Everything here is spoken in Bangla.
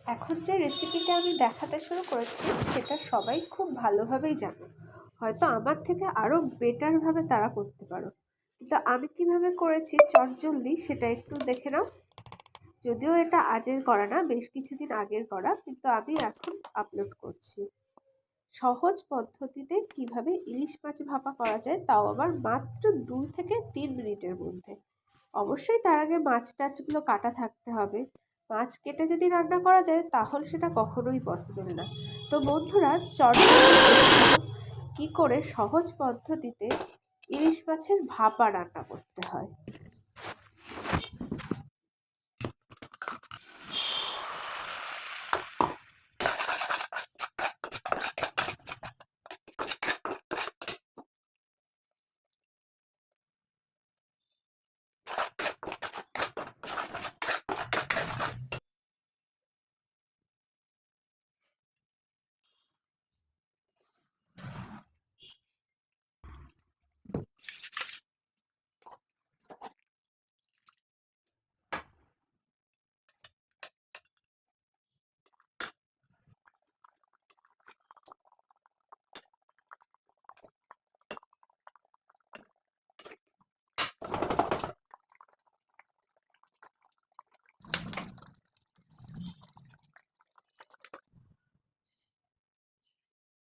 এখন যে রেসিপিটা আমি দেখাতে শুরু করেছি সেটা সবাই খুব ভালোভাবেই জানো। হয়তো আমার থেকে আরও বেটারভাবে তারা করতে পারো, কিন্তু আমি কিভাবে করেছি চটজলদি সেটা একটু দেখে নাও। যদিও এটা আজের করা না, বেশ কিছুদিন আগের করা, কিন্তু আমি এখন আপলোড করছি। সহজ পদ্ধতিতে কিভাবে ইলিশ মাছ ভাপা করা যায়, তাও আবার মাত্র 2 থেকে 3 মিনিটের মধ্যে। অবশ্যই তার আগে মাছ টাছগুলো কাটা থাকতে হবে। মাছ কেটে যদি রান্না করা যায় তাহলে সেটা কখনোই পসিবল না। তো বন্ধুরা, চটজলদি দেখে নাও কি করে সহজ পদ্ধতিতে ইলিশ মাছের ভাপা রান্না করতে হয়।